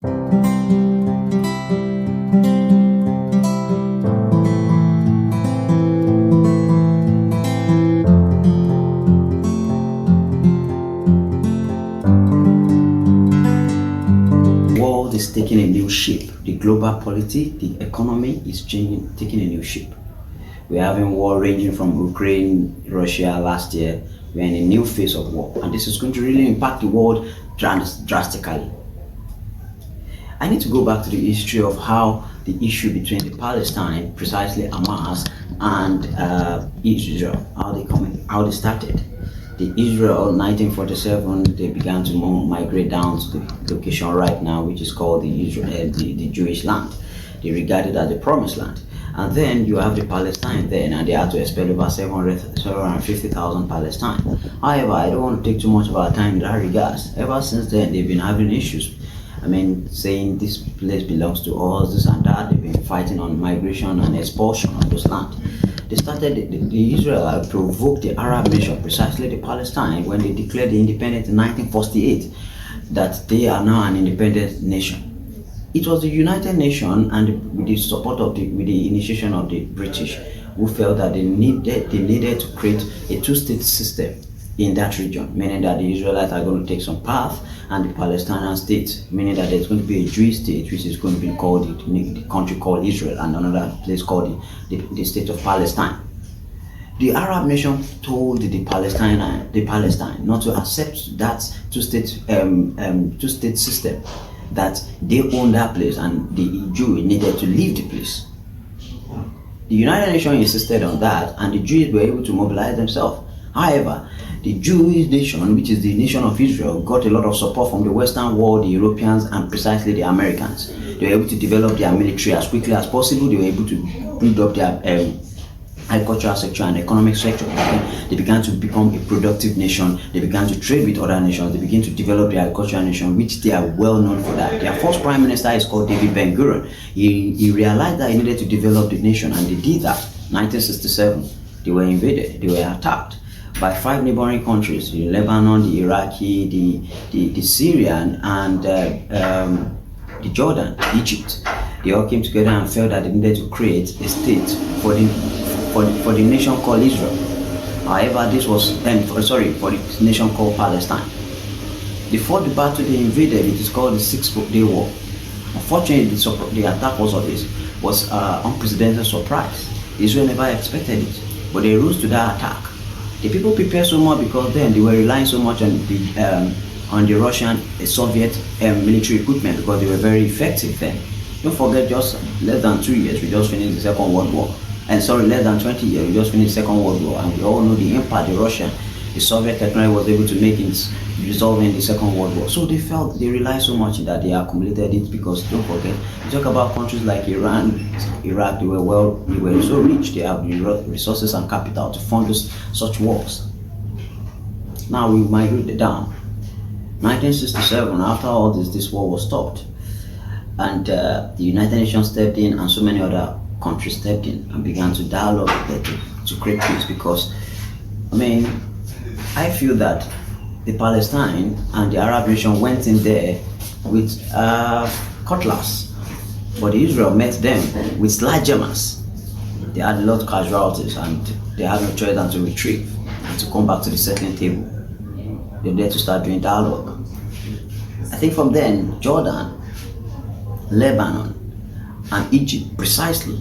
World is taking a new shape. The global polity, the economy is changing, taking a new shape. We're having war ranging from Ukraine, Russia last year. We're in a new phase of war, and this is going to really impact the world drastically. I need to go back to the history of how the issue between the Palestine, precisely Hamas, and Israel, how they started. The Israel 1947, they began to migrate down to the location right now, which is called the Jewish land. They regard it as the promised land. And then you have the Palestine then, and they had to expel over 750,000 Palestine. However, I don't want to take too much of our time in that regards. Ever since then, they've been having issues. I mean, saying this place belongs to us, this and that. They've been fighting on migration and expulsion of those land. They started, the Israel provoked the Arab nation, precisely the Palestine, when they declared the independence in 1948, that they are now an independent nation. It was the United Nations, and with the support of with the initiation of the British, who felt that they needed to create a two-state system in that region, meaning that the Israelites are going to take some path, and the Palestinian state, meaning that there's going to be a Jewish state, which is going to be called the country called Israel, and another place called the state of Palestine. The Arab nation told the Palestine not to accept that two-state system, that they own that place and the Jews needed to leave the place. The United Nations insisted on that, and the Jews were able to mobilize themselves. However, the Jewish nation, which is the nation of Israel, got a lot of support from the Western world, the Europeans, and precisely the Americans. They were able to develop their military as quickly as possible. They were able to build up their agricultural sector and economic sector. They began to become a productive nation. They began to trade with other nations. They began to develop their agricultural nation, which they are well known for that. Their first prime minister is called David Ben-Gurion. He realized that he needed to develop the nation, and they did that. 1967, they were invaded. They were attacked by 5 neighboring countries: the Lebanon, the Iraqi, the Syrian, and the Jordan, Egypt. They all came together and felt that they needed to create a state for the nation called Israel. However, this was for the nation called Palestine. Before the battle they invaded, it is called the 6-Day War. Unfortunately, the attack was unprecedented surprise. Israel never expected it, but they rose to that attack. The people prepared so much because then they were relying so much on the Russian Soviet military equipment, because they were very effective then. Don't forget, just less than 2 years, we just finished the Second World War. And less than 20 years, we just finished the Second World War. And we all know the impact the Soviet technology was able to make in resolving the Second World War. So they relied so much that they accumulated it, because don't forget, you talk about countries like Iran, Iraq, they were so rich, they have the resources and capital to fund such wars. Now we migrated down. 1967, after all this war was stopped, and the United Nations stepped in, and so many other countries stepped in and began to dialogue to create peace. Because, I mean, I feel that the Palestine and the Arab nation went in there with cutlass, but Israel met them with sledgehammers. They had a lot of casualties, and they had no choice than to retreat and to come back to the settling table. They were there to start doing dialogue. I think from then, Jordan, Lebanon, and Egypt precisely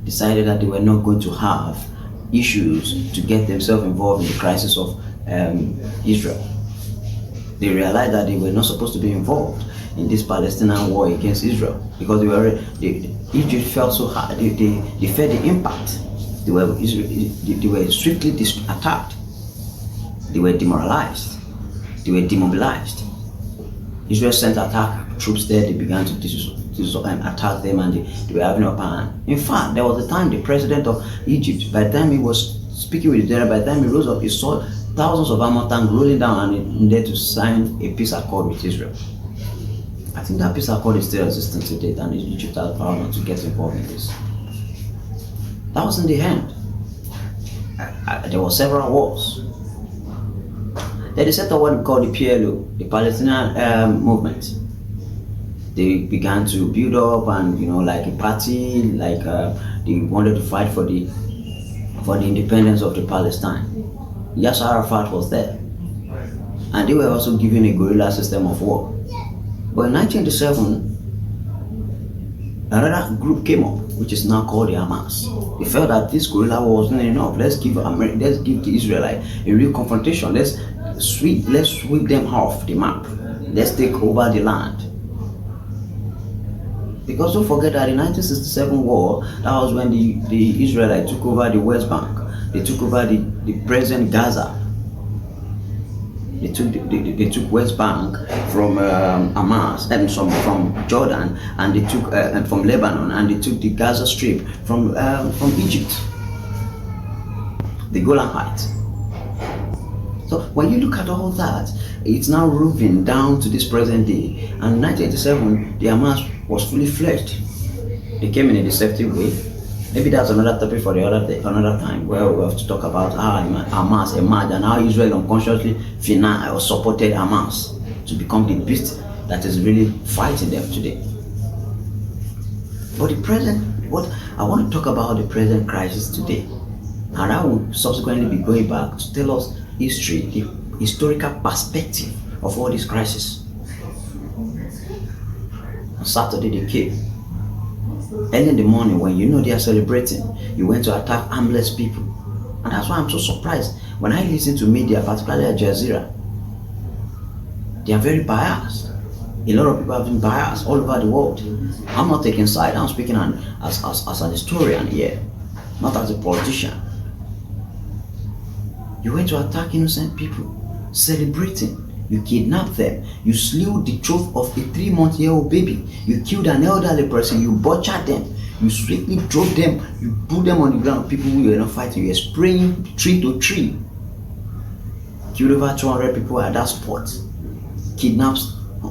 decided that they were not going to have issues to get themselves involved in the crisis of Israel. They realized that they were not supposed to be involved in this Palestinian war against Israel, because Egypt felt so hard. They felt the impact. They were swiftly attacked. They were demoralized. They were demobilized. Israel sent attack troops there. They began to attack them, and they were having a plan. In fact, there was a time the president of Egypt, by the time he was speaking with the general, by the time he rose up, he saw thousands of armored tanks rolling down, and he needed to sign a peace accord with Israel. I think that peace accord is still existing to date, and Egypt has power not to get involved in this. That was in the end. There were several wars. Then they set up what we call the PLO, the Palestinian movement. They began to build up, and like a party, like they wanted to fight for the independence of the Palestine. Yasser Arafat was there, and they were also given a guerrilla system of war. But in 1987, another group came up, which is now called the Hamas. They felt that this guerrilla war wasn't enough. Let's give the Israelites a real confrontation. Let's sweep them off the map. Let's take over the land. Because don't forget that in 1967 war, that was when the Israelites took over the West Bank. They took over the present Gaza. They took West Bank from Hamas, and from Jordan, and they took from Lebanon, and they took the Gaza Strip from Egypt, the Golan Heights. So when you look at all that, it's now moving down to this present day. And in 1987, the Hamas was fully fledged. They came in a deceptive way. Maybe that's another topic for another time, where we have to talk about how Hamas emerged and how Israel unconsciously financed or supported Hamas to become the beast that is really fighting them today. But what I want to talk about the present crisis today, and I will subsequently be going back to tell us history, the historical perspective of all this crisis. On Saturday they came. Early in the morning, when they are celebrating, you went to attack harmless people. And that's why I'm so surprised when I listen to media, particularly Al Jazeera. They are very biased. A lot of people have been biased all over the world. I'm not taking side, I'm speaking as an historian here, not as a politician. You went to attack innocent people, celebrating. You kidnapped them. You slew the throat of a 3-month-old baby. You killed an elderly person. You butchered them. You swiftly drove them. You put them on the ground. People who were not fighting, you were spraying tree to tree. Killed over 200 people at that spot. Kidnapped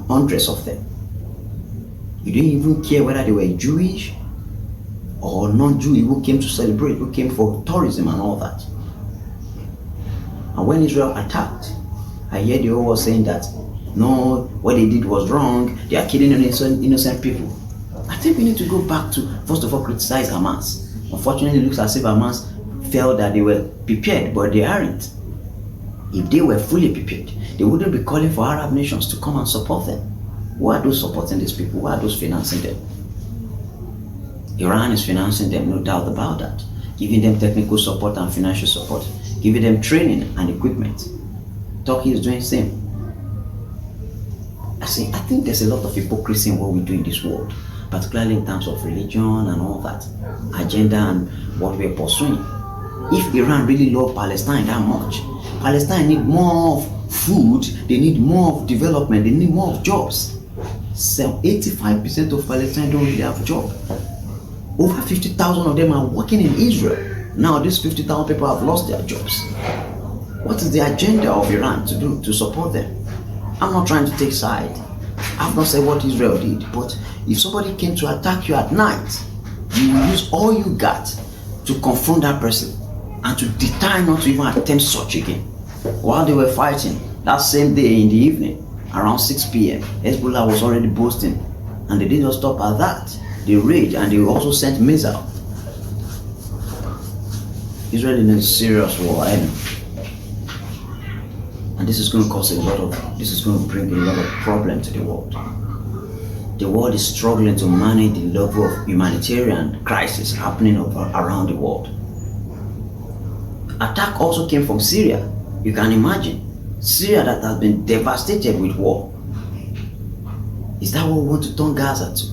hundreds of them. You didn't even care whether they were Jewish or non-Jewish who came to celebrate, who came for tourism and all that. And when Israel attacked, I hear the whole world saying that no, what they did was wrong, they are killing innocent people. I think we need to go back to, first of all, criticize Hamas. Unfortunately, it looks as if Hamas felt that they were prepared, but they aren't. If they were fully prepared, they wouldn't be calling for Arab nations to come and support them. Who are those supporting these people? Who are those financing them? Iran is financing them, no doubt about that. Giving them technical support and financial support. Giving them training and equipment. Turkey is doing the same. I think there's a lot of hypocrisy in what we do in this world, particularly in terms of religion and all that, agenda and what we're pursuing. If Iran really loves Palestine that much, Palestine need more food, they need more development, they need more jobs. So 85% of Palestine don't really have a job. Over 50,000 of them are working in Israel. Now these 50,000 people have lost their jobs. What is the agenda of Iran to do to support them? I'm not trying to take side. I've not said what Israel did, but if somebody came to attack you at night, you will use all you got to confront that person and to deter not to even attempt such again. While they were fighting, that same day in the evening, around 6 p.m., Hezbollah was already boasting, and they didn't stop at that. They raged and they also sent missiles. Israel is in a serious war, and this is going to bring a lot of problem to the world. The world is struggling to manage the level of humanitarian crisis happening around the world. Attack also came from Syria. You can imagine, Syria that has been devastated with war. Is that what we want to turn Gaza to?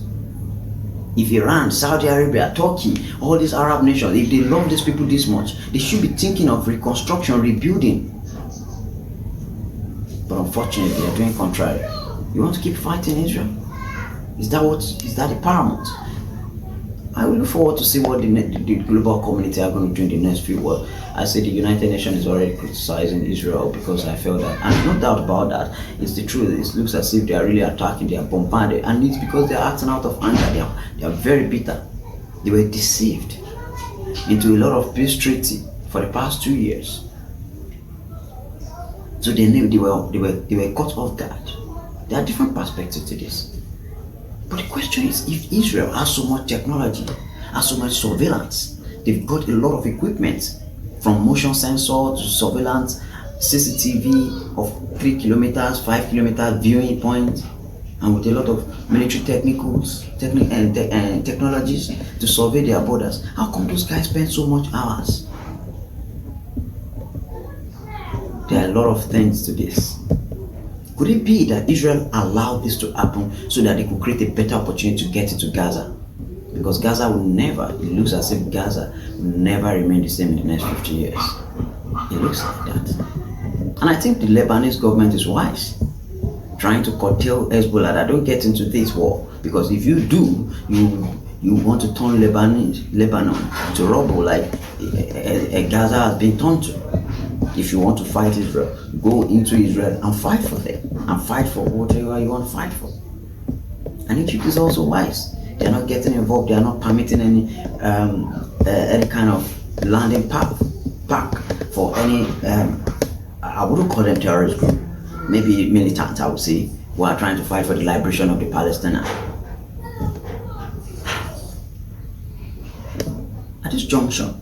If Iran, Saudi Arabia, Turkey, all these Arab nations, if they love these people this much, they should be thinking of reconstruction, rebuilding. But unfortunately, they are doing contrary. You want to keep fighting Israel? Is that the paramount? I will look forward to see what the global community are going to do in the next few years. I say the United Nations is already criticizing Israel because I feel that, and no doubt about that, it's the truth. It looks as if they are really attacking, they are bombarded, and it's because they are acting out of anger. They are very bitter. They were deceived into a lot of peace treaty for the past 2 years. So they knew they were caught off guard. There are different perspectives to this. But the question is, if Israel has so much technology, has so much surveillance, they've got a lot of equipment, from motion sensor to surveillance, CCTV of 3 kilometers, 5 kilometers viewing points, and with a lot of military technologies to survey their borders. How come those guys spend so much hours? There are a lot of things to this. Could it be that Israel allowed this to happen so that they could create a better opportunity to get into Gaza? Because Gaza will never, it looks as if Gaza will never remain the same in the next 50 years. It looks like that. And I think the Lebanese government is wise, trying to curtail Hezbollah. I don't get into this war, because if you do, you want to turn Lebanon to rubble like Gaza has been turned to. If you want to fight Israel, go into Israel and fight for them, and fight for whatever you want to fight for. And Egypt is also wise. They are not getting involved. They are not permitting any kind of landing park for any. I wouldn't call them terrorist group. Maybe militant, I would say, who are trying to fight for the liberation of the Palestinians. At this junction,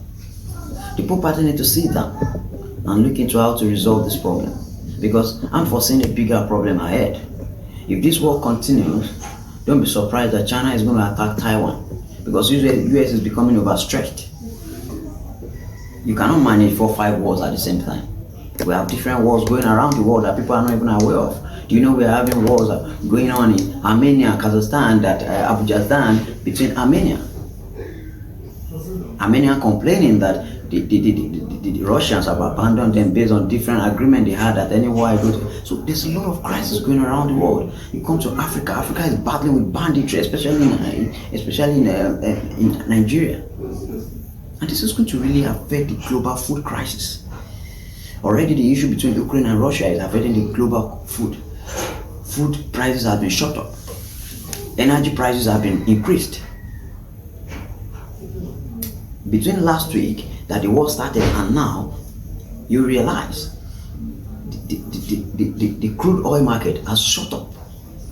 the Pope party need to sit down and look into how to resolve this problem, because I'm foreseeing a bigger problem ahead. If this war continues, don't be surprised that China is going to attack Taiwan, because US is becoming overstretched. You cannot manage 4 or 5 wars at the same time. We have different wars going around the world that people are not even aware of. Do you know we are having wars going on in Armenia, Kazakhstan, Azerbaijan, between Armenia complaining that the Russians have abandoned them based on different agreement they had at any war. So there's a lot of crisis going around the world. You come to Africa. Africa is battling with banditry, especially in Nigeria. And this is going to really affect the global food crisis. Already the issue between Ukraine and Russia is affecting the global food. Food prices have been shot up. Energy prices have been increased. Between last week that the war started and now, you realize the crude oil market has shot up.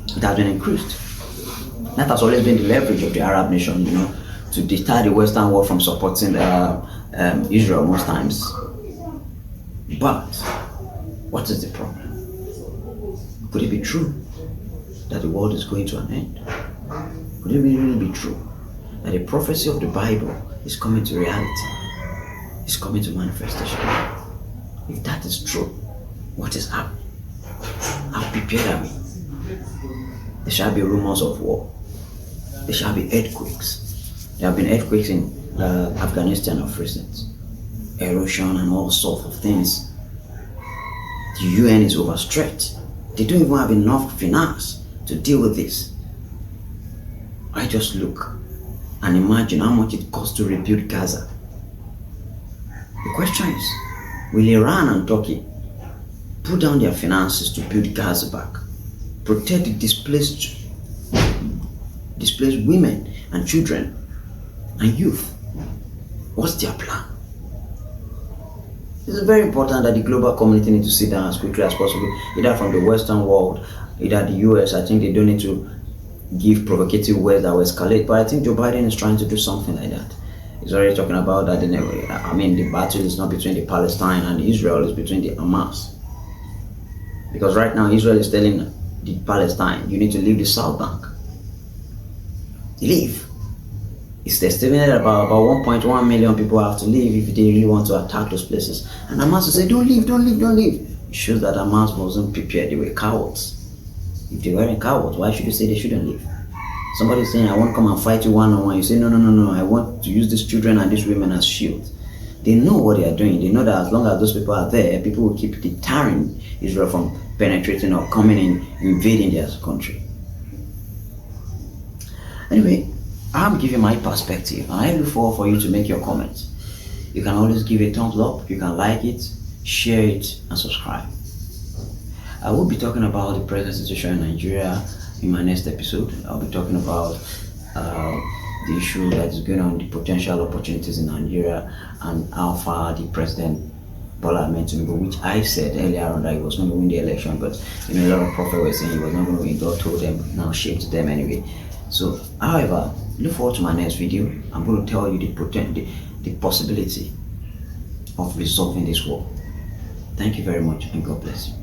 It has been increased. That has always been the leverage of the Arab nation, to deter the Western world from supporting Israel most times. But what is the problem? Could it be true that the world is going to an end? Could it really be true that the prophecy of the Bible is coming to reality? It's coming to manifestation? If that is true, what is happening? How prepared are we? There shall be rumors of war. There shall be earthquakes. There have been earthquakes in Afghanistan of recent. Erosion and all sorts of things. The UN is overstretched. They don't even have enough finance to deal with this. I just look and imagine how much it costs to rebuild Gaza. The question is, will Iran and Turkey put down their finances to build Gaza back, protect the displaced women and children and youth? What's their plan? It's very important that the global community need to sit down as quickly as possible, either from the Western world, either the US. I think they don't need to give provocative words that will escalate, but I think Joe Biden is trying to do something like that. He's already talking about that. The battle is not between the Palestine and Israel, it's between the Hamas. Because right now Israel is telling the Palestine, you need to leave the South Bank. Leave. It's estimated about 1.1 million people have to leave if they really want to attack those places. And Hamas will say, don't leave. It shows that Hamas wasn't prepared. They were cowards. If they weren't cowards, why should you say they shouldn't leave? Somebody saying, I want to come and fight you one-on-one. You say, no, I want to use these children and these women as shields. They know what they are doing. They know that as long as those people are there, people will keep deterring Israel from penetrating or coming in, invading their country. Anyway, I'm giving my perspective, and I look forward for you to make your comments. You can always give a thumbs up, you can like it, share it, and subscribe. I will be talking about the present situation in Nigeria in my next episode. I'll be talking about the issue that is going on, the potential opportunities in Nigeria, and how far the president Bola Ahmed Tinubu, which I said earlier on that he was going to win the election, but a lot of prophets were saying he was not going to win. God told them, now shame to them anyway. So, however, look forward to my next video. I'm going to tell you the possibility of resolving this war. Thank you very much, and God bless you.